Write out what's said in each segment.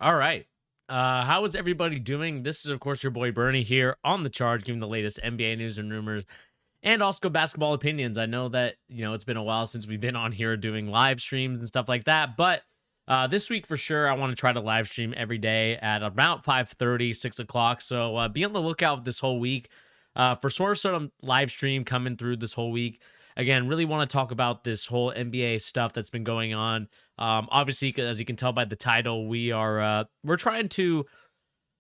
All right. How is everybody doing? This is, of course, your boy Bernie here on the charge, giving the latest NBA news and rumors and also basketball opinions. I know that, it's been a while since we've been on here doing live streams and stuff like that, but this week for sure, I want to try to live stream every day at about 5:30, 6 o'clock. So be on the lookout this whole week for sort of live stream coming through this whole week. Again, really want to talk about this whole NBA stuff that's been going on. Obviously, as you can tell by the title, we're trying to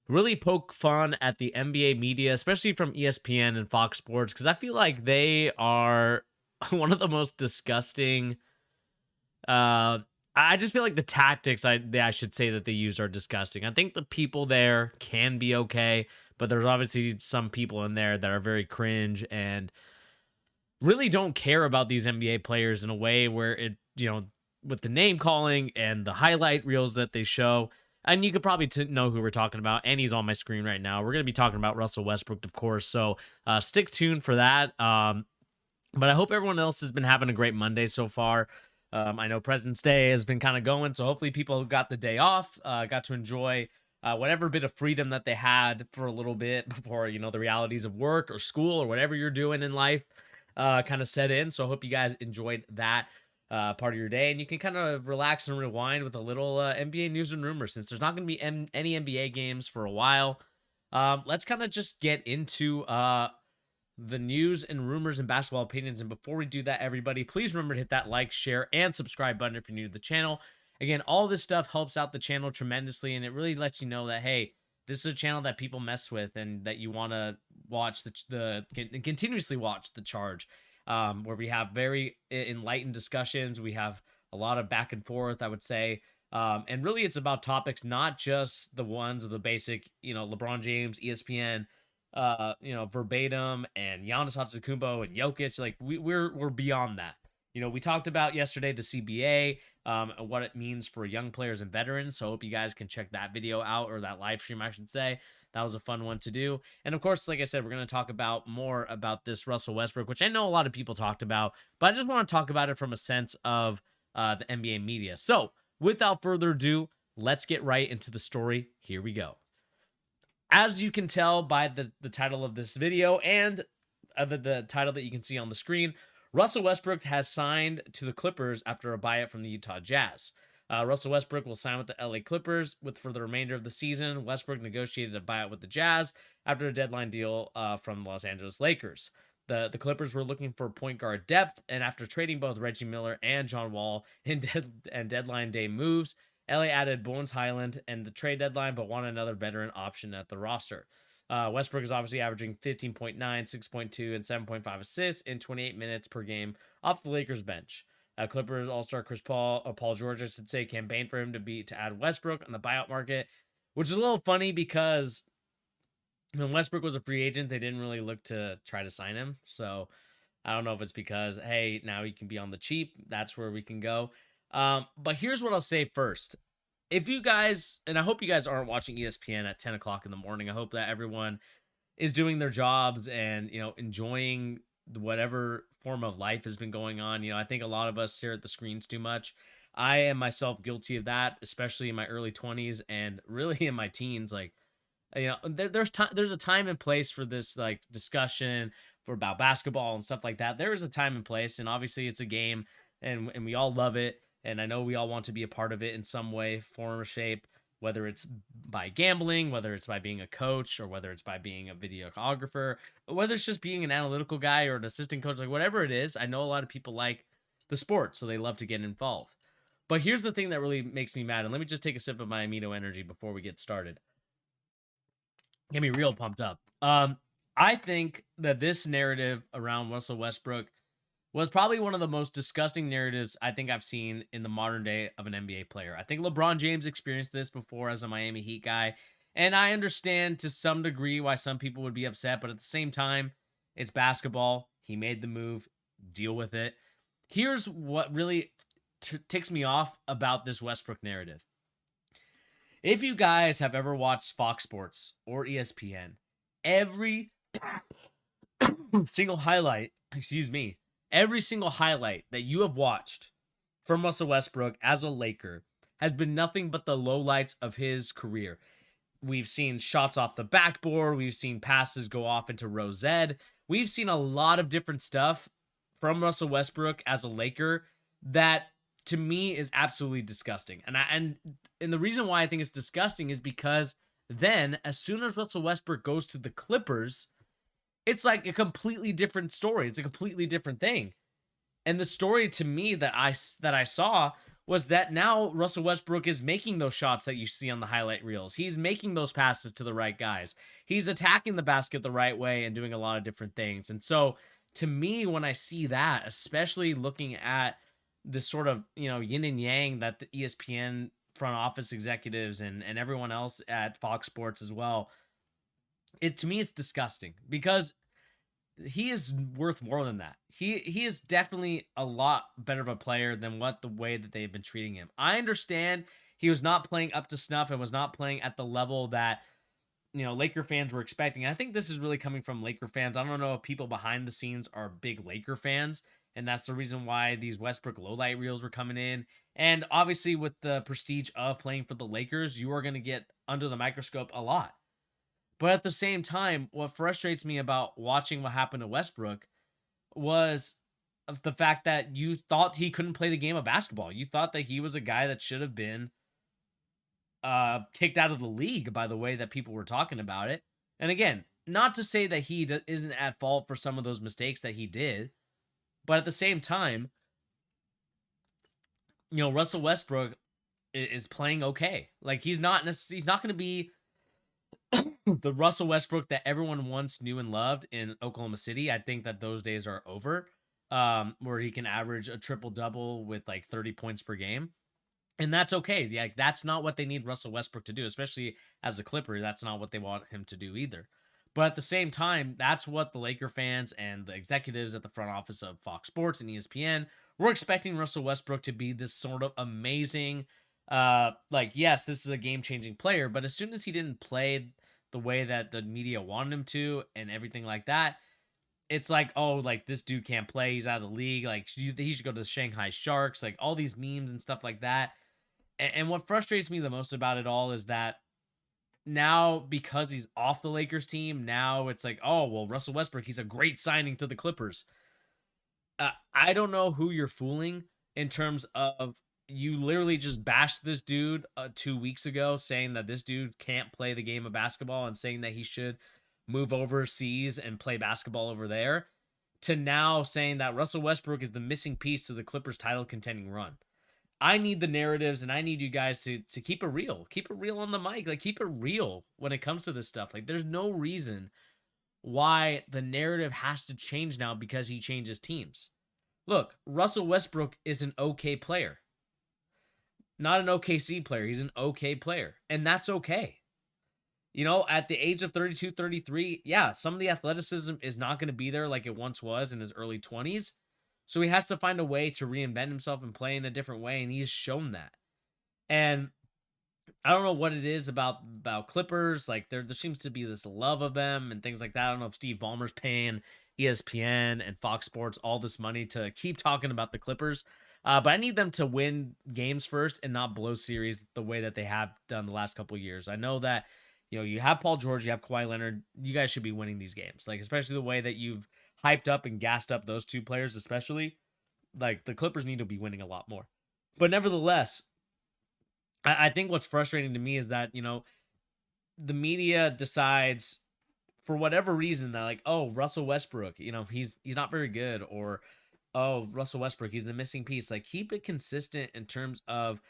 really poke fun at the NBA media, especially from ESPN and Fox Sports, because I feel like they are one of the most disgusting. I just feel like the tactics I should say that they use are disgusting. I think the people there can be okay, but there's obviously some people in there that are very cringe and really don't care about these NBA players in a way where with the name calling and the highlight reels that they show. And you could probably know who we're talking about. And he's on my screen right now. We're going to be talking about Russell Westbrook, of course. So stick tuned for that. But I hope everyone else has been having a great Monday so far. I know President's Day has been kind of going. So hopefully people got the day off, got to enjoy whatever bit of freedom that they had for a little bit before, the realities of work or school or whatever you're doing in life kind of set in. So I hope you guys enjoyed that part of your day, and you can kind of relax and rewind with a little NBA news and rumors. Since there's not going to be any NBA games for a while, let's kind of just get into the news and rumors and basketball opinions. And before we do that, everybody, please remember to hit that like, share, and subscribe button if you're new to the channel. Again, all this stuff helps out the channel tremendously, and it really lets you know that, hey, this is a channel that people mess with and that you want to watch continuously watch the charge, where we have very enlightened discussions. We have a lot of back and forth, I would say. And really it's about topics, not just the ones of the basic, LeBron James, ESPN, verbatim, and Giannis Antetokounmpo and Jokic. Like we're beyond that. We talked about yesterday the CBA, and what it means for young players and veterans. So I hope you guys can check that video out, or that live stream, I should say. That was a fun one to do. And of course, like I said, we're going to talk about more about this Russell Westbrook, which I know a lot of people talked about, but I just want to talk about it from a sense of the NBA media. So without further ado, let's get right into the story. Here we go. As you can tell by the title of this video and the title that you can see on the screen, Russell Westbrook has signed to the Clippers after a buyout from the Utah Jazz. Russell Westbrook will sign with the LA Clippers for the remainder of the season. Westbrook negotiated a buyout with the Jazz after a deadline deal from the Los Angeles Lakers. The Clippers were looking for point guard depth, and after trading both Reggie Miller and John Wall in deadline day moves, LA added Bones Highland and the trade deadline, but wanted another veteran option at the roster. Westbrook is obviously averaging 15.9, 6.2, and 7.5 assists in 28 minutes per game off the Lakers bench. Clippers All-Star Paul George, I should say, campaigned for him to add Westbrook on the buyout market, which is a little funny because when Westbrook was a free agent, they didn't really look to try to sign him. So I don't know if it's because, hey, now he can be on the cheap. That's where we can go. But here's what I'll say first. If you guys, and I hope you guys aren't watching ESPN at 10 o'clock in the morning. I hope that everyone is doing their jobs and, enjoying whatever form of life has been going on. I think a lot of us stare at the screens too much. I am myself guilty of that, especially in my early 20s and really in my teens. Like, there's a time and place for this like discussion about basketball and stuff like that. There is a time and place, and obviously it's a game, and we all love it. And I know we all want to be a part of it in some way, form, or shape, whether it's by gambling, whether it's by being a coach, or whether it's by being a videographer, whether it's just being an analytical guy or an assistant coach, like whatever it is. I know a lot of people like the sport, so they love to get involved. But here's the thing that really makes me mad. And let me just take a sip of my amino energy before we get started. Get me real pumped up. I think that this narrative around Russell Westbrook was probably one of the most disgusting narratives I think I've seen in the modern day of an NBA player. I think LeBron James experienced this before as a Miami Heat guy, and I understand to some degree why some people would be upset, but at the same time, it's basketball. He made the move. Deal with it. Here's what really ticks me off about this Westbrook narrative. If you guys have ever watched Fox Sports or ESPN, every single highlight, every single highlight that you have watched from Russell Westbrook as a Laker has been nothing but the lowlights of his career. We've seen shots off the backboard. We've seen passes go off into Rosette. We've seen a lot of different stuff from Russell Westbrook as a Laker that to me is absolutely disgusting. And the reason why I think it's disgusting is because then as soon as Russell Westbrook goes to the Clippers, it's like a completely different story. It's a completely different thing. And the story to me that I saw was that now Russell Westbrook is making those shots that you see on the highlight reels. He's making those passes to the right guys. He's attacking the basket the right way and doing a lot of different things. And so to me, when I see that, especially looking at this sort of, yin and yang that the ESPN front office executives and everyone else at Fox Sports as well, to me it's disgusting because he is worth more than that. He is definitely a lot better of a player than the way that they've been treating him. I understand he was not playing up to snuff and was not playing at the level that Laker fans were expecting. I think this is really coming from Laker fans. I don't know if people behind the scenes are big Laker fans, and that's the reason why these Westbrook lowlight reels were coming in. And obviously with the prestige of playing for the Lakers, you are going to get under the microscope a lot. But at the same time, what frustrates me about watching what happened to Westbrook was of the fact that you thought he couldn't play the game of basketball. You thought that he was a guy that should have been kicked out of the league by the way that people were talking about it. And again, not to say that he isn't at fault for some of those mistakes that he did, but at the same time, Russell Westbrook is playing okay. Like he's not going to be the Russell Westbrook that everyone once knew and loved in Oklahoma City. I think that those days are over, where he can average a triple-double with like 30 points per game. And that's okay. Yeah, that's not what they need Russell Westbrook to do, especially as a Clipper. That's not what they want him to do either. But at the same time, that's what the Laker fans and the executives at the front office of Fox Sports and ESPN were expecting Russell Westbrook to be this sort of amazing, yes, this is a game-changing player, but as soon as he didn't play the way that the media wanted him to and everything like that, it's like, oh, like this dude can't play. He's out of the league. Like he should go to the Shanghai Sharks, like all these memes and stuff like that. And what frustrates me the most about it all is that now because he's off the Lakers team, now it's like, oh, well, Russell Westbrook, he's a great signing to the Clippers. I don't know who you're fooling in terms of you literally just bashed this dude 2 weeks ago saying that this dude can't play the game of basketball and saying that he should move overseas and play basketball over there, to now saying that Russell Westbrook is the missing piece to the Clippers title contending run. I need the narratives and I need you guys to keep it real. Keep it real on the mic. Like keep it real when it comes to this stuff. Like there's no reason why the narrative has to change now because he changes teams. Look, Russell Westbrook is an okay player. Not an OKC player. He's an okay player. And that's okay. At the age of 32, 33, yeah, some of the athleticism is not going to be there like it once was in his early 20s. So he has to find a way to reinvent himself and play in a different way, and he's shown that. And I don't know what it is about Clippers. Like there seems to be this love of them and things like that. I don't know if Steve Ballmer's paying ESPN and Fox Sports all this money to keep talking about the Clippers. But I need them to win games first and not blow series the way that they have done the last couple of years. I know that, you have Paul George, you have Kawhi Leonard. You guys should be winning these games. Like, especially the way that you've hyped up and gassed up those two players, especially. Like, the Clippers need to be winning a lot more. But nevertheless, I think what's frustrating to me is that, the media decides for whatever reason that like, oh, Russell Westbrook, he's not very good, or oh, Russell Westbrook, he's the missing piece. Like, keep it consistent in terms of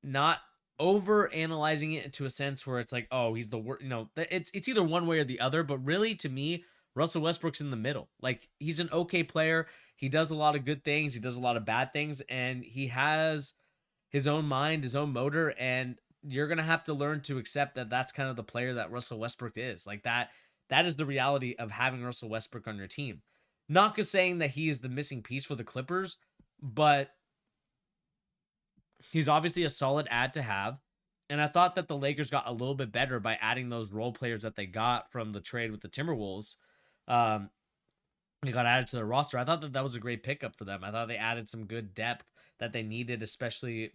not over analyzing it into a sense where it's like, oh, he's the worst. It's either one way or the other. But really, to me, Russell Westbrook's in the middle. Like, he's an okay player. He does a lot of good things. He does a lot of bad things, and he has his own mind, his own motor, and you're gonna have to learn to accept that that's kind of the player that Russell Westbrook is. Like that is the reality of having Russell Westbrook on your team. Not just saying that he is the missing piece for the Clippers, but he's obviously a solid add to have. And I thought that the Lakers got a little bit better by adding those role players that they got from the trade with the Timberwolves. They got added to their roster. I thought that was a great pickup for them. I thought they added some good depth that they needed, especially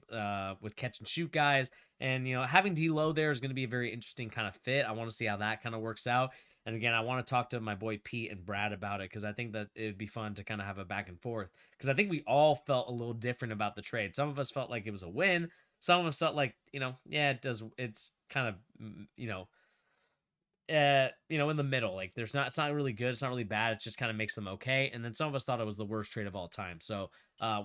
with catch and shoot guys. And having D'Lo there is going to be a very interesting kind of fit. I want to see how that kind of works out. And again, I want to talk to my boy Pete and Brad about it because I think that it would be fun to kind of have a back and forth. Because I think we all felt a little different about the trade. Some of us felt like it was a win. Some of us felt like, yeah, it does. It's kind of, in the middle. Like it's not really good. It's not really bad. It just kind of makes them okay. And then some of us thought it was the worst trade of all time. So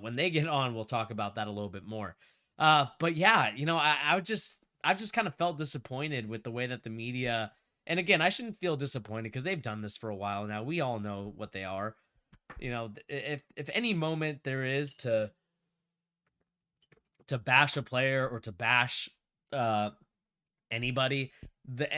when they get on, we'll talk about that a little bit more. But yeah, I just kind of felt disappointed with the way that the media. And again, I shouldn't feel disappointed because they've done this for a while now. We all know what they are. If any moment there is to bash a player or to bash anybody, the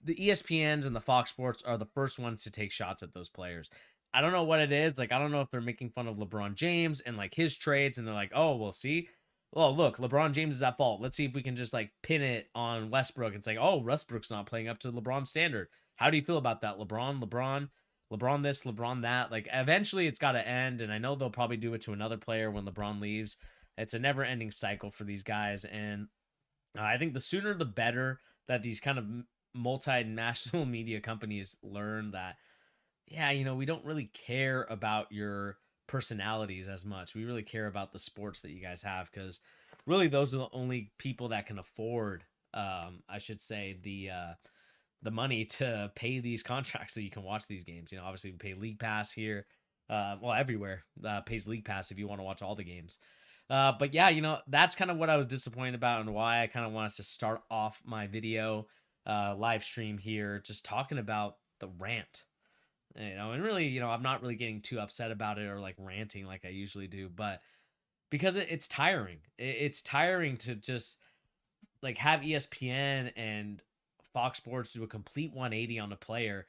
ESPNs and the Fox Sports are the first ones to take shots at those players. I don't know what it is. Like, I don't know if they're making fun of LeBron James and like his trades, and they're like, oh, well, see, well, look, LeBron James is at fault. Let's see if we can just like pin it on Westbrook. It's like, oh, Westbrook's not playing up to LeBron standard. How do you feel about that? LeBron this, LeBron that. Like, eventually it's got to end, and I know they'll probably do it to another player when LeBron leaves. It's a never-ending cycle for these guys, and I think the sooner the better that these kind of multinational media companies learn that, yeah, we don't really care about your personalities as much. We really care about the sports that you guys have, because really those are the only people that can afford, I should say, the money to pay these contracts so you can watch these games. Obviously we pay League Pass here. Well, everywhere pays League Pass if you want to watch all the games. But yeah, that's kind of what I was disappointed about and why I kind of wanted to start off my video live stream here, just talking about the rant. And really, I'm not really getting too upset about it or like ranting like I usually do, but because it's tiring. It's tiring to just like have ESPN and Fox Sports do a complete 180 on a player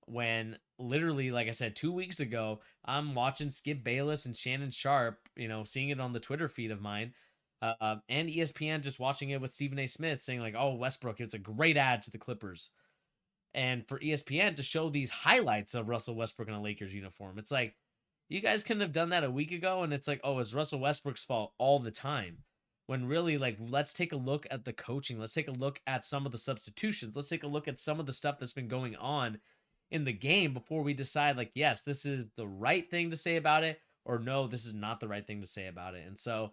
when literally, like I said, 2 weeks ago, I'm watching Skip Bayless and Shannon Sharp, seeing it on the Twitter feed of mine, and ESPN just watching it with Stephen A. Smith saying like, oh, Westbrook, it's a great ad to the Clippers. And for ESPN to show these highlights of Russell Westbrook in a Lakers uniform, it's like, you guys couldn't have done that a week ago, and it's like, oh, it's Russell Westbrook's fault all the time. When really, like, let's take a look at the coaching. Let's take a look at some of the substitutions. Let's take a look at some of the stuff that's been going on in the game before we decide, like, yes, this is the right thing to say about it, or no, this is not the right thing to say about it. And so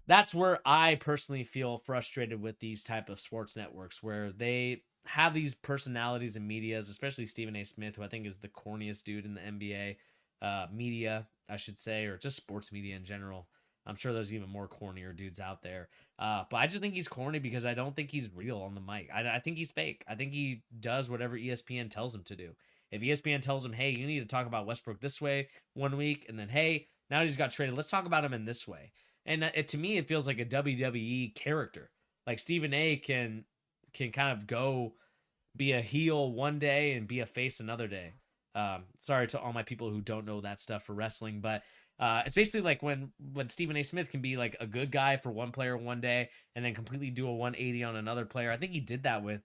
that's where I personally feel frustrated with these type of sports networks, where they have these personalities and medias, especially Stephen A. Smith, who I think is the corniest dude in the NBA media, I should say, or just sports media in general. I'm sure there's even more cornier dudes out there. But I just think he's corny because I don't think he's real on the mic. I think he's fake. I think he does whatever ESPN tells him to do. If ESPN tells him, hey, you need to talk about Westbrook this way 1 week, and then, hey, now he's got traded, let's talk about him in this way. And to me, it feels like a WWE character. Like Stephen A can kind of go be a heel one day and be a face another day. Sorry to all my people who don't know that stuff for wrestling, but it's basically like when Stephen A. Smith can be like a good guy for one player one day and then completely do a 180 on another player. I think he did that with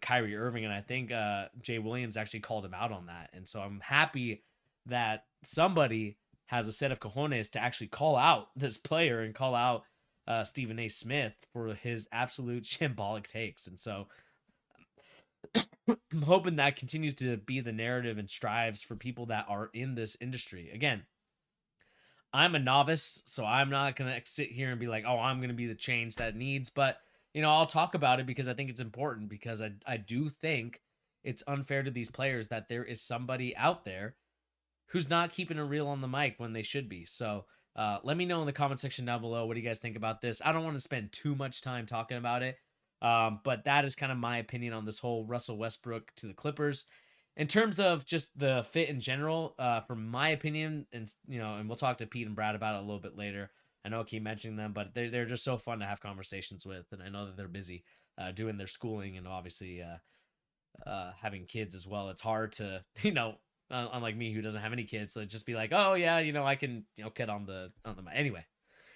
Kyrie Irving, and I think Jay Williams actually called him out on that. And so I'm happy that somebody has a set of cojones to actually call out this player and call out Stephen A. Smith for his absolute shambolic takes. And so I'm hoping that continues to be the narrative and strives for people that are in this industry. Again, I'm a novice, so I'm not going to sit here and be like, oh, I'm going to be the change that it needs. But, I'll talk about it because I think it's important, because I do think it's unfair to these players that there is somebody out there who's not keeping it real on the mic when they should be. So let me know in the comment section down below, what do you guys think about this? I don't want to spend too much time talking about it, but that is kind of my opinion on this whole Russell Westbrook to the Clippers. In terms of just the fit in general, from my opinion, and we'll talk to Pete and Brad about it a little bit later. I know I keep mentioning them, but they're just so fun to have conversations with, and I know that they're busy doing their schooling and obviously having kids as well. It's hard to, unlike me who doesn't have any kids, so just be like, oh yeah, I can get on the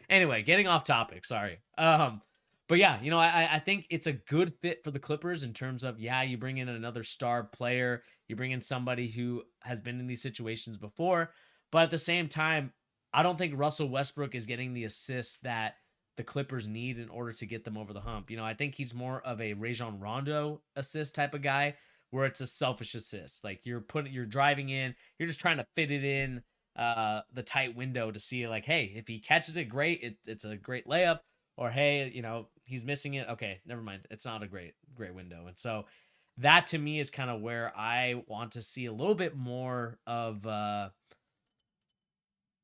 anyway, getting off topic, sorry. But yeah, I think it's a good fit for the Clippers in terms of, yeah, you bring in another star player, you bring in somebody who has been in these situations before, but at the same time, I don't think Russell Westbrook is getting the assists that the Clippers need in order to get them over the hump. I think he's more of a Rajon Rondo assist type of guy where it's a selfish assist. Like you're driving in, you're just trying to fit it in the tight window to see like, hey, if he catches it, great, it's a great layup. Or hey, he's missing it. Okay, never mind. It's not a great window. And so that to me is kind of where I want to see a little bit more of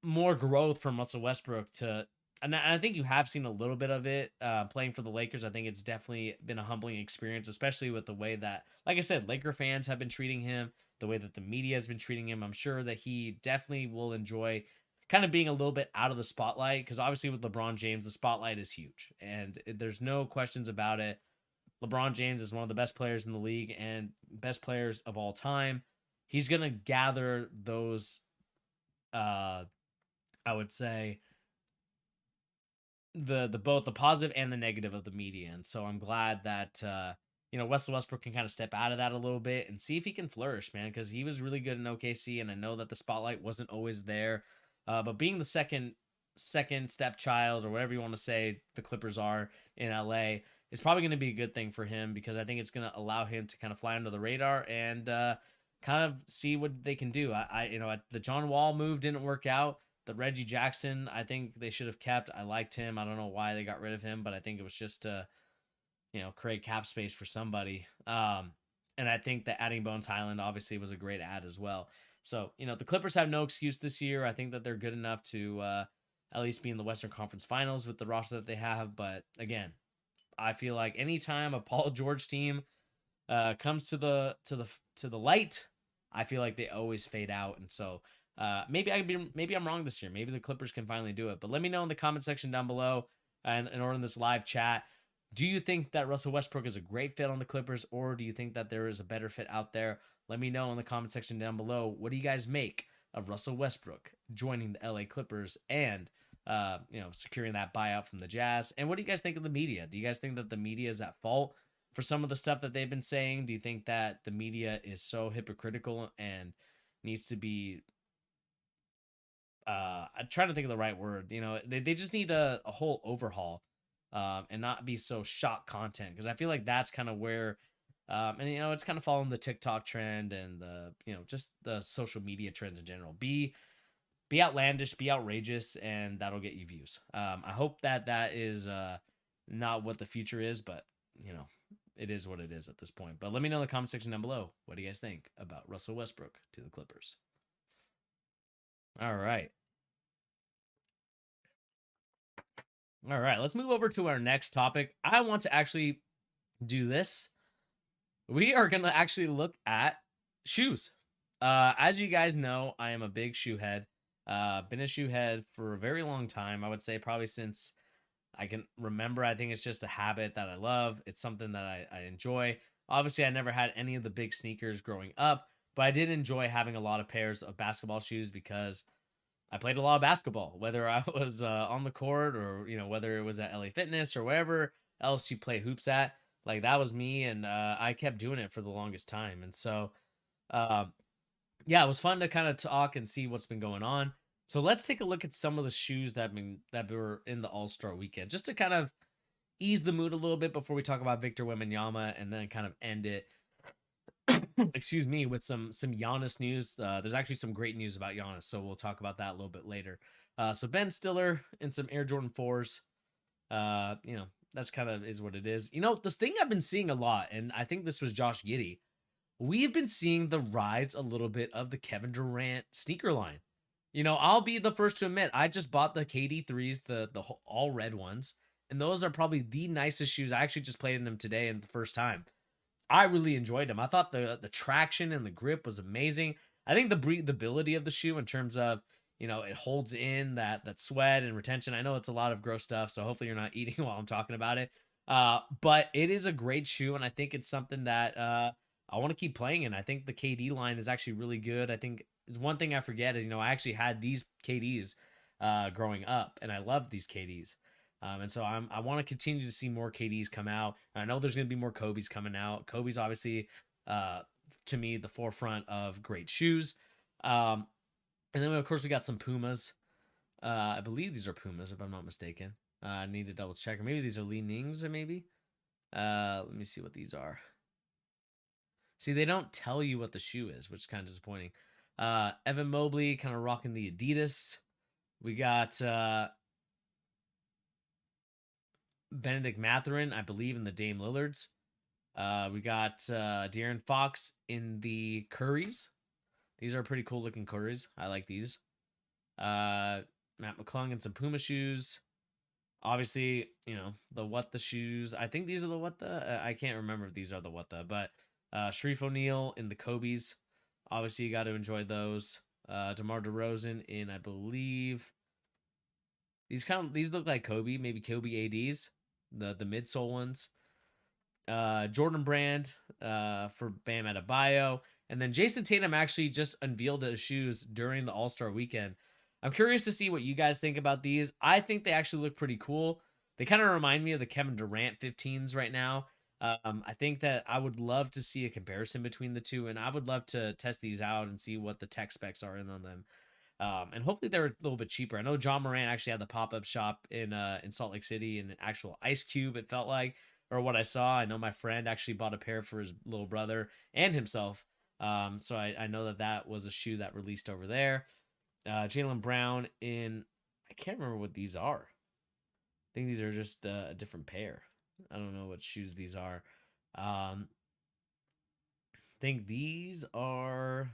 more growth from Russell Westbrook to, and I think you have seen a little bit of it playing for the Lakers. I think it's definitely been a humbling experience, especially with the way that, like I said, Laker fans have been treating him, the way that the media has been treating him. I'm sure that he definitely will enjoy kind of being a little bit out of the spotlight because obviously with LeBron James, the spotlight is huge, and there's no questions about it. LeBron James is one of the best players in the league and best players of all time. He's gonna gather those I would say the both the positive and the negative of the media. And so I'm glad that Russell Westbrook can kind of step out of that a little bit and see if he can flourish, man, because he was really good in OKC, and I know that the spotlight wasn't always there. But being the second stepchild or whatever you want to say the Clippers are in LA is probably going to be a good thing for him because I think it's going to allow him to kind of fly under the radar and kind of see what they can do. The John Wall move didn't work out. The Reggie Jackson, I think they should have kept. I liked him. I don't know why they got rid of him, but I think it was just to, create cap space for somebody. And I think that adding Bones Highland obviously was a great add as well. So, the Clippers have no excuse this year. I think that they're good enough to at least be in the Western Conference Finals with the roster that they have. But again, I feel like anytime a Paul George team comes to the light, I feel like they always fade out. And so maybe I'm wrong this year. Maybe the Clippers can finally do it. But let me know in the comment section down below and or in this live chat. Do you think that Russell Westbrook is a great fit on the Clippers, or do you think that there is a better fit out there? Let me know in the comment section down below. What do you guys make of Russell Westbrook joining the LA Clippers and securing that buyout from the Jazz? And what do you guys think of the media? Do you guys think that the media is at fault for some of the stuff that they've been saying? Do you think that the media is so hypocritical and needs to be I'm trying to think of the right word. They just need a whole overhaul, and not be so shock content because I feel like that's kind of where, and it's kind of following the TikTok trend and the just the social media trends in general. Be outlandish, be outrageous, and that'll get you views. I hope that is not what the future is, but it is what it is at this point. But let me know in the comment section down below. What do you guys think about Russell Westbrook to the Clippers? All right. All right, let's move over to our next topic. I want to actually do this. We are going to actually look at shoes. As you guys know, I am a big shoe head. Been a shoe head for a very long time. I would say probably since I can remember. I think it's just a habit that I love. It's something that I enjoy. Obviously, I never had any of the big sneakers growing up, but I did enjoy having a lot of pairs of basketball shoes because I played a lot of basketball, whether I was on the court or whether it was at LA Fitness or wherever else you play hoops at. Like that was me, and I kept doing it for the longest time. And so, uh, yeah, it was fun to kind of talk and see what's been going on. So let's take a look at some of the shoes that were in the All Star weekend, just to kind of ease the mood a little bit before we talk about Victor Wembanyama, and then kind of end it excuse me, with some Giannis news. There's actually some great news about Giannis, so we'll talk about that a little bit later. So Ben Stiller in some Air Jordan 4s. That's kind of is what it is. This thing I've been seeing a lot, and I think this was Josh Giddey. We've been seeing the rise a little bit of the Kevin Durant sneaker line. I'll be the first to admit I just bought the KD3s, the all red ones, and those are probably the nicest shoes. I actually just played in them today and the first time. I really enjoyed them. I thought the traction and the grip was amazing. I think the breathability of the shoe in terms of it holds in that sweat and retention. I know it's a lot of gross stuff, so hopefully you're not eating while I'm talking about it. But it is a great shoe, and I think it's something that I want to keep playing in. I think the KD line is actually really good. I think one thing I forget is I actually had these KDs growing up, and I loved these KDs. And so I want to continue to see more KDs come out. I know there's going to be more Kobe's coming out. Kobe's obviously, to me, the forefront of great shoes. And then, of course, we got some Pumas. I believe these are Pumas, if I'm not mistaken. I need to double check. Or maybe these are Li Nings, or maybe. Let me see what these are. See, they don't tell you what the shoe is, which is kind of disappointing. Evan Mobley kind of rocking the Adidas. We got Benedict Mathurin, I believe, in the Dame Lillards. We got De'Aaron Fox in the Currys. These are pretty cool looking Currys. I like these. Matt McClung in some Puma shoes. Obviously, the What the shoes. I think these are the What the. I can't remember if these are the What the, but Sharif O'Neal in the Kobe's. Obviously, you got to enjoy those. DeMar DeRozan in, I believe, these look like Kobe, maybe Kobe ADs, the midsole ones. Jordan Brand for Bam Adebayo, and then Jason Tatum actually just unveiled his shoes during the All-Star weekend. I'm curious to see what you guys think about these. I think they actually look pretty cool. They kind of remind me of the Kevin Durant 15s right now. I think that I would love to see a comparison between the two, and I would love to test these out and see what the tech specs are in on them. And hopefully they're a little bit cheaper. I know John Morant actually had the pop-up shop in Salt Lake City in an actual Ice Cube, it felt like, or what I saw. I know my friend actually bought a pair for his little brother and himself. So I know that was a shoe that released over there. Jaylen Brown in, I can't remember what these are. I think these are just a different pair. I don't know what shoes these are. I think these are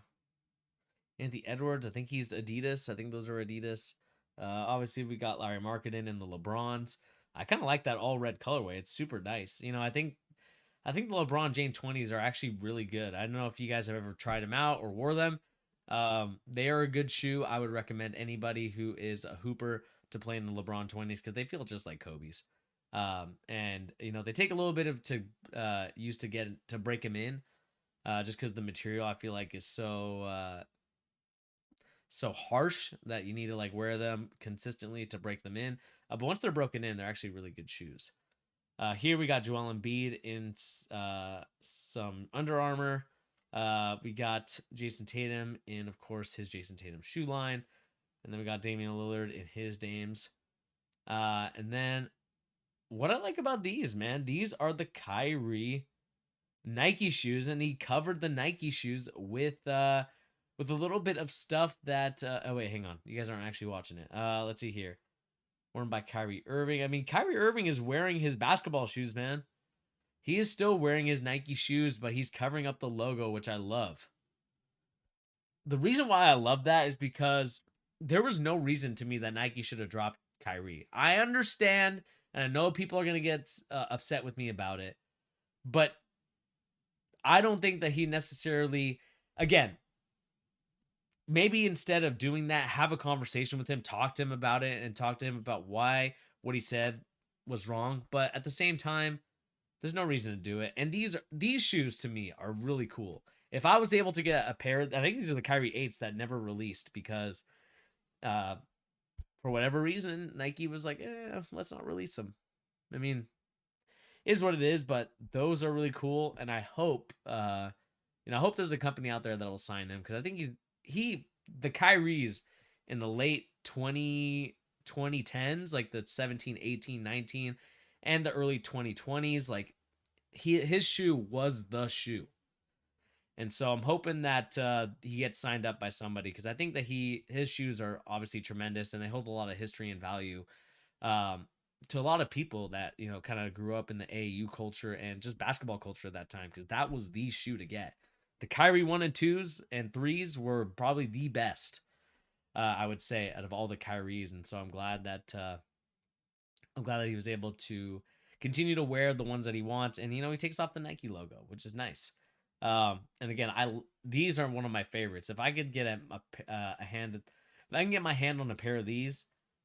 Anthony Edwards. I think he's Adidas. I think those are Adidas. Obviously, we got Larry Marketing in the LeBrons. I kind of like that all red colorway. It's super nice. I think the LeBron James 20s are actually really good. I don't know if you guys have ever tried them out or wore them. They are a good shoe. I would recommend anybody who is a hooper to play in the LeBron 20s because they feel just like Kobe's. And they take a little bit of use to get to break them in, just because the material I feel like is so harsh that you need to like wear them consistently to break them in. But once they're broken in, they're actually really good shoes. Here we got Joel Embiid in some Under Armour. We got Jason Tatum in, of course, his Jason Tatum shoe line. And then we got Damian Lillard in his Dames. And then what I like about these, man, these are the Kyrie Nike shoes. And he covered the Nike shoes with a little bit of stuff that... oh, wait, hang on. You guys aren't actually watching it. Let's see here. Worn by Kyrie Irving. I mean, Kyrie Irving is wearing his basketball shoes, man. He is still wearing his Nike shoes, but he's covering up the logo, which I love. The reason why I love that is because there was no reason to me that Nike should have dropped Kyrie. I understand, and I know people are going to get upset with me about it, but I don't think that he necessarily... Again, maybe instead of doing that, have a conversation with him, talk to him about it, and talk to him about why what he said was wrong. But at the same time, there's no reason to do it. And these shoes to me are really cool. If I was able to get a pair, I think these are the Kyrie 8s that never released because for whatever reason, Nike was like, let's not release them. I mean, it is what it is, but those are really cool. And I hope, I hope there's a company out there that will sign him because I think the Kyries in the late 2010s, like the 17, 18, 19, and the early 2020s, like his shoe was the shoe. And so I'm hoping that he gets signed up by somebody because I think that his shoes are obviously tremendous and they hold a lot of history and value to a lot of people that, kind of grew up in the AAU culture and just basketball culture at that time because that was the shoe to get. The Kyrie 1 and 2s and 3s were probably the best, I would say, out of all the Kyries. And so I'm glad that he was able to continue to wear the ones that he wants. And, he takes off the Nike logo, which is nice. And again, these are one of my favorites. If I could get if I can get my hand on a pair of these,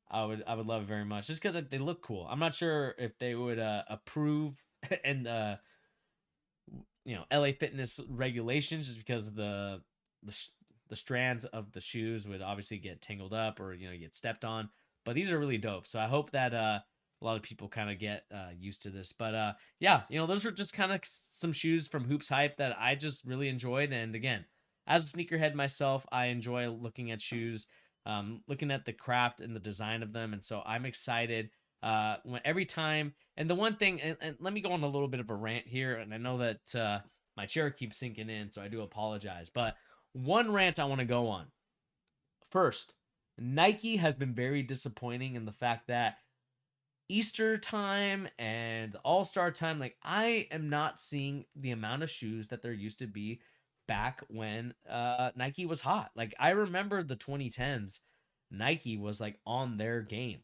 I would love it very much just because they look cool. I'm not sure if they would approve and LA Fitness regulations just because the strands of the shoes would obviously get tangled up or get stepped on. But these are really dope. So I hope that a lot of people kind of get used to this. But yeah, those are just kind of some shoes from Hoops Hype that I just really enjoyed. And again, as a sneakerhead myself, I enjoy looking at shoes looking at the craft and the design of them. And so I'm excited every time. And the one thing, and let me go on a little bit of a rant here. And I know that my chair keeps sinking in, so I do apologize. But one rant I want to go on. First, Nike has been very disappointing in the fact that Easter time and All Star time, like I am not seeing the amount of shoes that there used to be back when Nike was hot. Like I remember the 2010s, Nike was like on their game.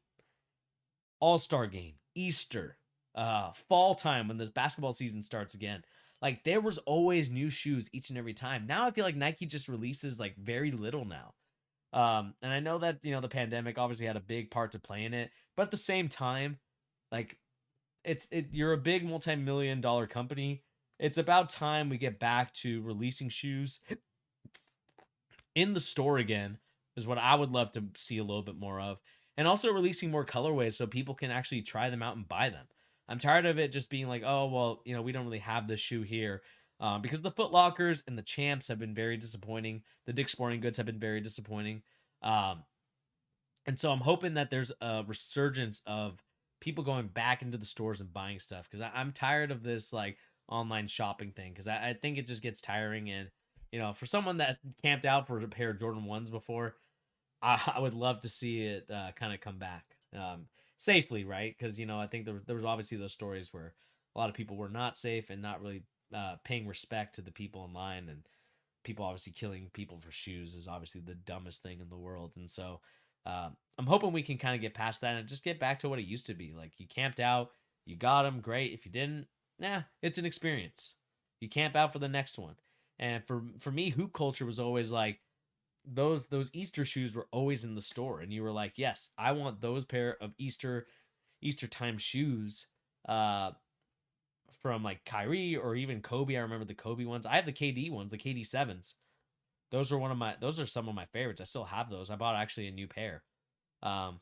All Star game, Easter, fall time when this basketball season starts again. Like there was always new shoes each and every time. Now I feel like Nike just releases like very little now. And I know that the pandemic obviously had a big part to play in it, but at the same time, like you're a big multi-million dollar company. It's about time we get back to releasing shoes in the store again, is what I would love to see a little bit more of. And also releasing more colorways so people can actually try them out and buy them. I'm tired of it just being like, oh, well, we don't really have this shoe here. Because the Foot Lockers and the Champs have been very disappointing. The Dick's Sporting Goods have been very disappointing. Um, and so I'm hoping that there's a resurgence of people going back into the stores and buying stuff because I'm tired of this like online shopping thing because I think it just gets tiring. And for someone that camped out for a pair of Jordan 1s before, I would love to see it kind of come back safely, right? Because I think there was obviously those stories where a lot of people were not safe and not really paying respect to the people in line, and people obviously killing people for shoes is obviously the dumbest thing in the world. And so I'm hoping we can kind of get past that and just get back to what it used to be. Like you camped out, you got them, great. If you didn't, it's an experience. You camp out for the next one. And for me, hoop culture was always like those Easter shoes were always in the store, and you were like, yes, I want those pair of Easter time shoes. From like Kyrie or even Kobe. I remember the Kobe ones. I have the KD ones, the KD sevens. Those are some of my favorites. I still have those. I bought actually a new pair. Um,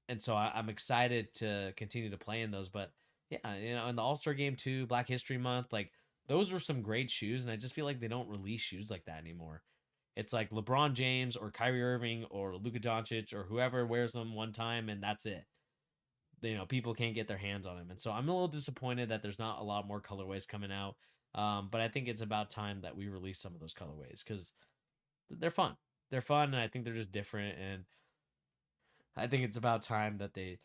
and so I'm excited to continue to play in those. But yeah, in the All Star game too, Black History Month, like those were some great shoes, and I just feel like they don't release shoes like that anymore. It's like LeBron James or Kyrie Irving or Luka Doncic or whoever wears them one time, and that's it. People can't get their hands on them, and so I'm a little disappointed that there's not a lot more colorways coming out. But I think it's about time that we release some of those colorways because they're fun. They're fun, and I think they're just different. And I think it's about time that they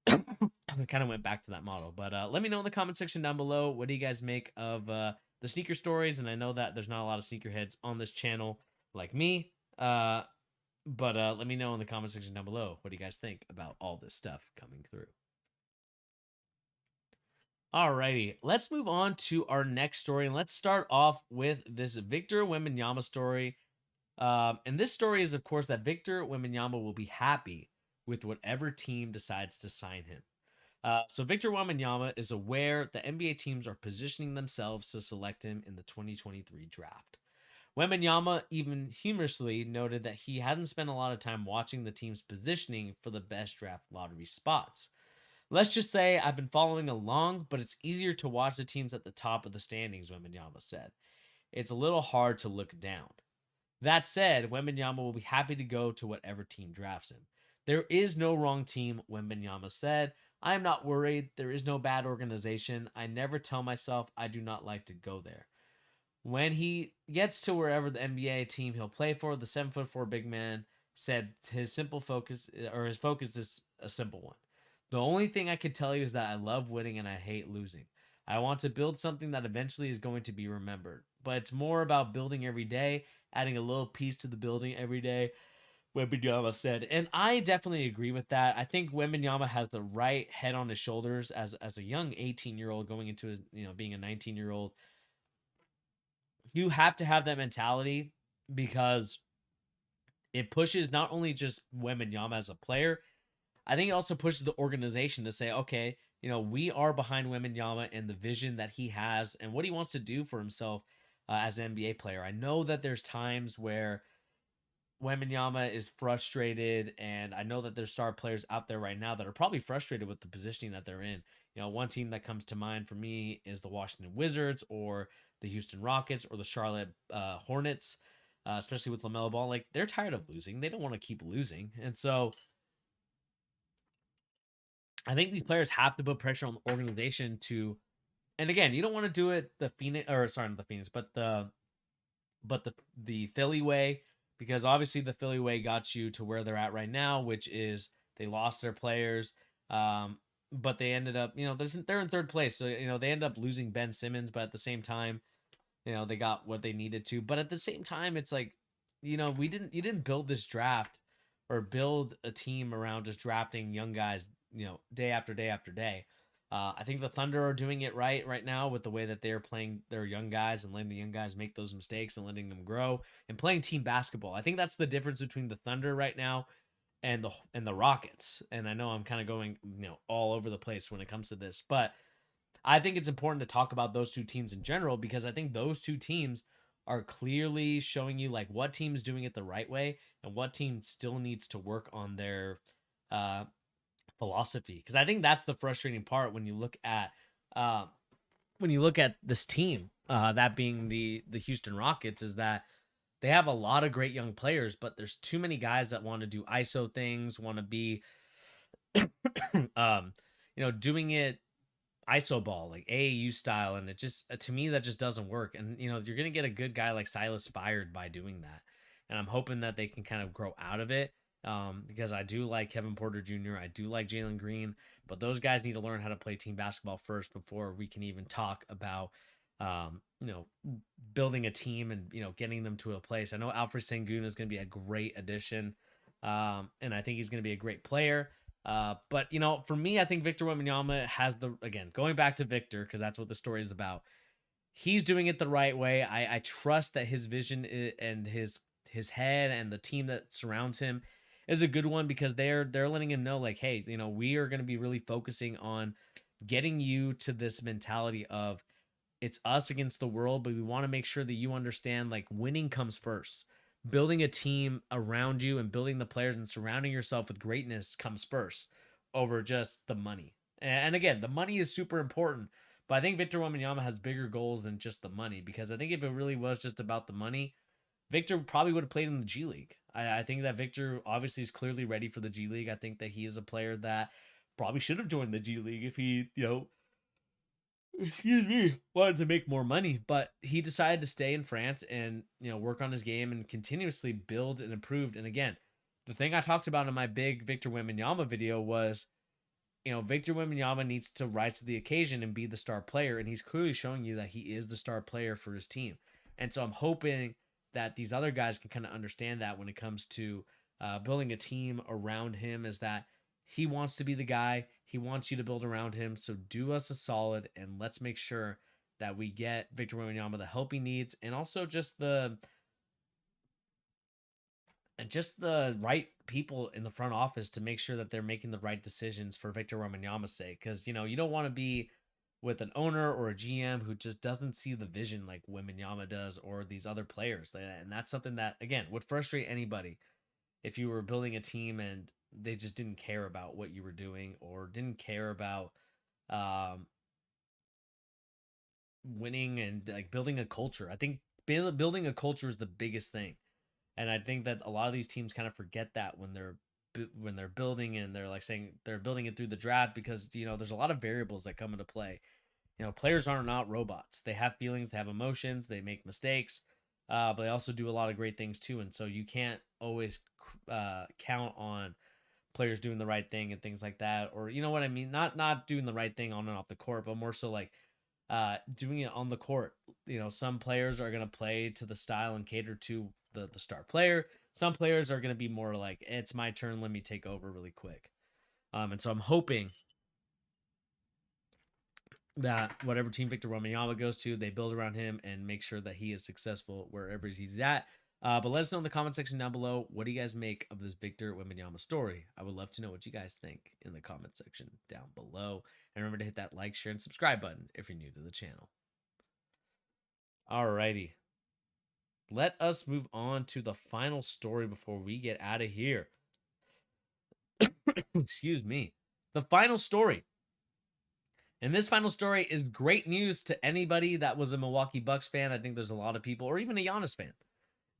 kind of went back to that model. But let me know in the comment section down below, what do you guys make of the sneaker stories? And I know that there's not a lot of sneakerheads on this channel like me. But let me know in the comment section down below, what do you guys think about all this stuff coming through? Alrighty, let's move on to our next story, and let's start off with this Victor Wembanyama story. And this story is, of course, that Victor Wembanyama will be happy with whatever team decides to sign him. So Victor Wembanyama is aware the NBA teams are positioning themselves to select him in the 2023 draft. Wembanyama even humorously noted that he hadn't spent a lot of time watching the team's positioning for the best draft lottery spots. Let's just say I've been following along, but it's easier to watch the teams at the top of the standings, Wembanyama said. It's a little hard to look down. That said, Wembanyama will be happy to go to whatever team drafts him. There is no wrong team, Wembanyama said. I am not worried. There is no bad organization. I never tell myself I do not like to go there. When he gets to wherever the NBA team he'll play for, the 7'4" big man said his focus is a simple one. The only thing I could tell you is that I love winning and I hate losing. I want to build something that eventually is going to be remembered. But it's more about building every day, adding a little piece to the building every day, Wembanyama said. And I definitely agree with that. I think Wembanyama has the right head on his shoulders as a young 18-year-old going into his, being a 19-year-old. You have to have that mentality because it pushes not only just Wembanyama as a player, I think it also pushes the organization to say, okay, we are behind Wembanyama and the vision that he has and what he wants to do for himself as an NBA player. I know that there's times where Wembanyama is frustrated, and I know that there's star players out there right now that are probably frustrated with the positioning that they're in. One team that comes to mind for me is the Washington Wizards or the Houston Rockets or the Charlotte Hornets. especially with LaMelo Ball. Like, they're tired of losing. They don't want to keep losing. And so I think these players have to put pressure on the organization to, and again, you don't want to do it the Phoenix, or sorry, not the Phoenix, but the Philly way, because obviously the Philly way got you to where they're at right now, which is they lost their players, but they ended up, they're in third place, so they ended up losing Ben Simmons, but at the same time, they got what they needed to. But at the same time, it's like, you didn't build this draft or build a team around just drafting young guys, day after day after day. I think the Thunder are doing it right now with the way that they're playing their young guys and letting the young guys make those mistakes and letting them grow and playing team basketball. I think that's the difference between the Thunder right now and the Rockets. And I know I'm kind of going, all over the place when it comes to this, but I think it's important to talk about those two teams in general, because I think those two teams are clearly showing you like what team is doing it the right way and what team still needs to work on their uh, philosophy. Because I think that's the frustrating part when you look at uh, this team, that being the Houston Rockets, is that they have a lot of great young players, but there's too many guys that want to do ISO things, want to be, doing it ISO ball, like AAU style, and it just, to me, that just doesn't work. And you're gonna get a good guy like Silas fired by doing that, and I'm hoping that they can kind of grow out of it. Because I do like Kevin Porter Jr., I do like Jalen Green, but those guys need to learn how to play team basketball first before we can even talk about, um, you know, building a team and getting them to a place. I know Alfred Sengun is going to be a great addition, and I think he's going to be a great player. But for me, I think Victor Wembanyama has again, going back to Victor, because that's what the story is about. He's doing it the right way. I trust that his vision and his head and the team that surrounds him is a good one, because they're letting him know, like, hey, we are going to be really focusing on getting you to this mentality of it's us against the world, but we want to make sure that you understand, like, winning comes first. Building a team around you and building the players and surrounding yourself with greatness comes first over just the money. And again, the money is super important, but I think Victor Wembanyama has bigger goals than just the money, because I think if it really was just about the money, Victor probably would have played in the G League. I think that Victor obviously is clearly ready for the G League. I think that he is a player that probably should have joined the G League if he, excuse me, wanted to make more money, but he decided to stay in France and work on his game and continuously build and improve. And again, the thing I talked about in my big Victor Wembanyama video was, Victor Wembanyama needs to rise to the occasion and be the star player, and he's clearly showing you that he is the star player for his team. And so I'm hoping that these other guys can kind of understand that when it comes to building a team around him, is that he wants to be the guy. He wants you to build around him. So do us a solid and let's make sure that we get Victor Wembanyama the help he needs, and also just the right people in the front office to make sure that they're making the right decisions for Victor Wembanyama's sake. Because you don't want to be with an owner or a GM who just doesn't see the vision like Wembanyama does, or these other players. And that's something that, again, would frustrate anybody if you were building a team and they just didn't care about what you were doing, or didn't care about um, winning and like building a culture. I think building a culture is the biggest thing, and I think that a lot of these teams kind of forget that when they're building, and they're like saying they're building it through the draft, because there's a lot of variables that come into play. Players are not robots. They have feelings, they have emotions, they make mistakes, but they also do a lot of great things too. And so you can't always count on players doing the right thing and things like that, or you know what I mean, not doing the right thing on and off the court, but more so like doing it on the court. Some players are going to play to the style and cater to the star player. Some players are going to be more like, it's my turn, let me take over really quick. And so I'm hoping that whatever team Victor Wembanyama goes to, they build around him and make sure that he is successful wherever he's at. But let us know in the comment section down below, what do you guys make of this Victor Wembanyama story? I would love to know what you guys think in the comment section down below. And remember to hit that like, share, and subscribe button if you're new to the channel. Alrighty. Let us move on to the final story before we get out of here. Excuse me. The final story. And this final story is great news to anybody that was a Milwaukee Bucks fan. I think there's a lot of people, or even a Giannis fan.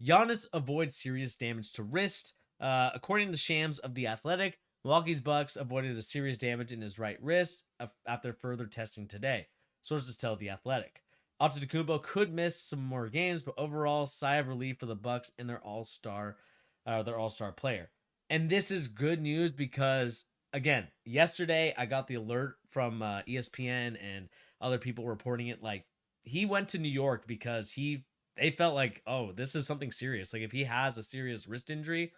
Giannis avoids serious damage to wrist. According to Shams of The Athletic, Milwaukee's Bucks avoided a serious damage in his right wrist after further testing today. Sources tell The Athletic. Antetokounmpo could miss some more games, but overall, sigh of relief for the Bucks and their all-star player. And this is good news because, again, yesterday I got the alert from ESPN and other people reporting it. Like, he went to New York because they felt like, oh, this is something serious. Like, if he has a serious wrist injury,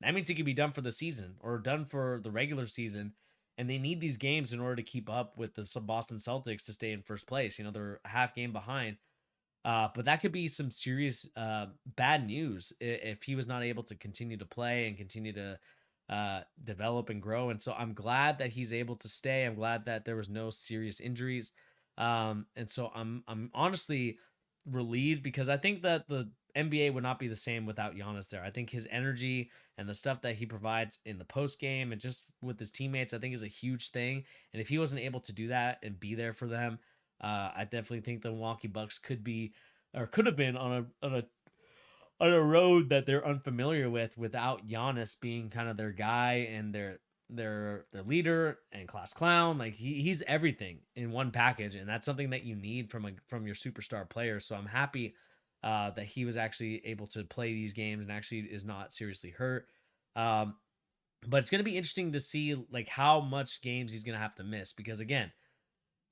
that means he could be done for the season or done for the regular season. And they need these games in order to keep up with the Boston Celtics to stay in first place. They're a half game behind. But that could be some serious bad news if he was not able to continue to play and continue to develop and grow. And so I'm glad that he's able to stay. I'm glad that there was no serious injuries. And so I'm honestly relieved because I think that the NBA would not be the same without Giannis there. I think his energy and the stuff that he provides in the post game and just with his teammates, I think is a huge thing. And if he wasn't able to do that and be there for them, I definitely think the Milwaukee Bucks could have been on a road that they're unfamiliar with without Giannis being kind of their guy and their leader and class clown. Like he's everything in one package, and that's something that you need from your superstar player. So I'm happy that he was actually able to play these games and actually is not seriously hurt. Um, but it's going to be interesting to see like how much games he's going to have to miss because again,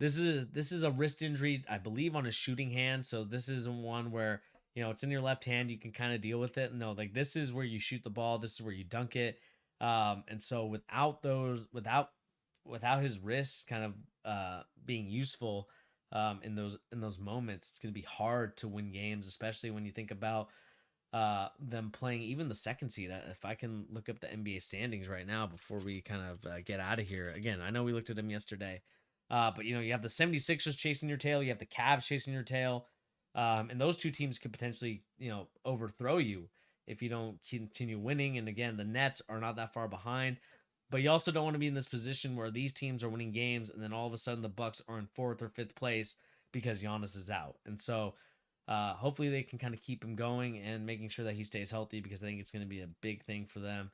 this is a wrist injury, I believe, on his shooting hand. So this isn't one where it's in your left hand. You can kind of deal with it. No, like this is where you shoot the ball. This is where you dunk it. And so without his wrist kind of being useful in those moments, it's going to be hard to win games, especially when you think about them playing even the second seed. If I can look up the NBA standings right now before we kind of get out of here. Again, I know we looked at them yesterday. But you have the 76ers chasing your tail, you have the Cavs chasing your tail. And those two teams could potentially, overthrow you if you don't continue winning. And again, the Nets are not that far behind. But you also don't want to be in this position where these teams are winning games and then all of a sudden the Bucks are in fourth or fifth place because Giannis is out. And so hopefully they can kind of keep him going and making sure that he stays healthy because I think it's going to be a big thing for them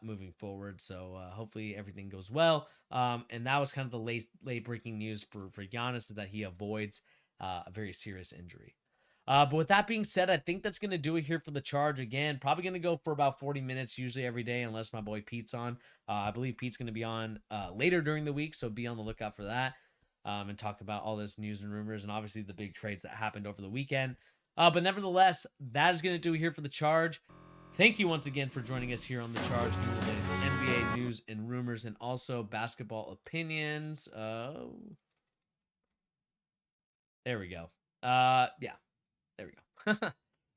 moving forward. So hopefully everything goes well. And that was kind of the late breaking news for Giannis that he avoids a very serious injury. But with that being said, I think that's going to do it here for the charge. Again, probably going to go for about 40 minutes, usually every day, unless my boy Pete's on. I believe Pete's going to be on later during the week, so be on the lookout for that and talk about all this news and rumors and obviously the big trades that happened over the weekend. But nevertheless, that is going to do it here for the charge. Thank you once again for joining us here on the charge, giving the latest NBA news and rumors and also basketball opinions. There we go. Yeah, there we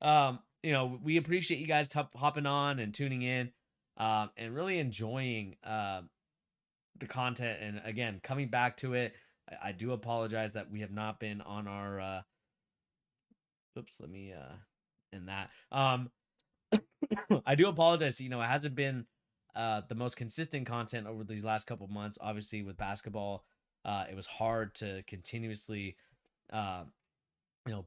go. We appreciate you guys hopping on and tuning in, and really enjoying the content. And again, coming back to it, I do apologize that we have not been on our. Oops, let me end that. I do apologize. It hasn't been the most consistent content over these last couple months. Obviously, with basketball, it was hard to continuously, uh,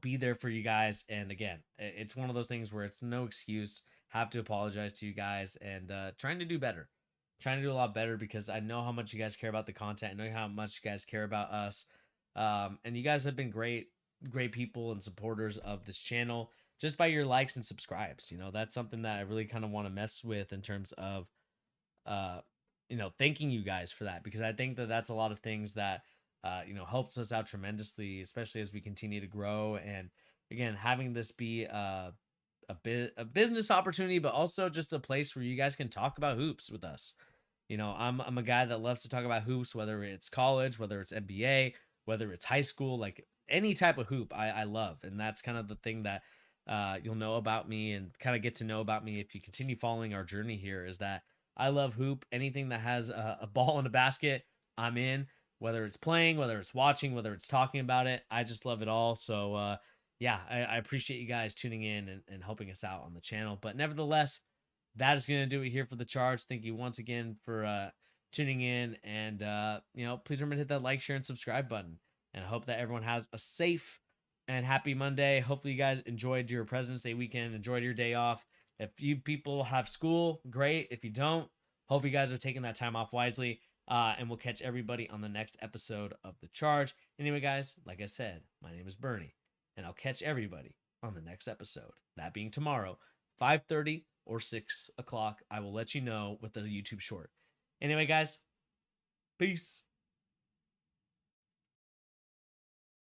be there for you guys. And again, it's one of those things where it's no excuse. Have to apologize to you guys and trying to do better, trying to do a lot better because I know how much you guys care about the content. I know how much you guys care about us, and you guys have been great people and supporters of this channel just by your likes and subscribes. That's something that I really kind of want to mess with in terms of, uh, thanking you guys for that because I think that that's a lot of things that, helps us out tremendously, especially as we continue to grow. And again, having this be a business opportunity, but also just a place where you guys can talk about hoops with us. I'm a guy that loves to talk about hoops, whether it's college, whether it's NBA, whether it's high school, like any type of hoop I love. And that's kind of the thing that you'll know about me and kind of get to know about me if you continue following our journey here is that I love hoop. Anything that has a ball in a basket, I'm in. Whether it's playing, whether it's watching, whether it's talking about it, I just love it all. So, yeah, I appreciate you guys tuning in and helping us out on the channel. But nevertheless, that is going to do it here for the charge. Thank you once again for tuning in. And, please remember to hit that like, share, and subscribe button. And I hope that everyone has a safe and happy Monday. Hopefully, you guys enjoyed your President's Day weekend, enjoyed your day off. If you people have school, great. If you don't, hope you guys are taking that time off wisely. And we'll catch everybody on the next episode of The Charge. Anyway, guys, like I said, my name is Bernie, and I'll catch everybody on the next episode. That being tomorrow, 5:30 or 6 o'clock. I will let you know with the YouTube short. Anyway, guys, peace.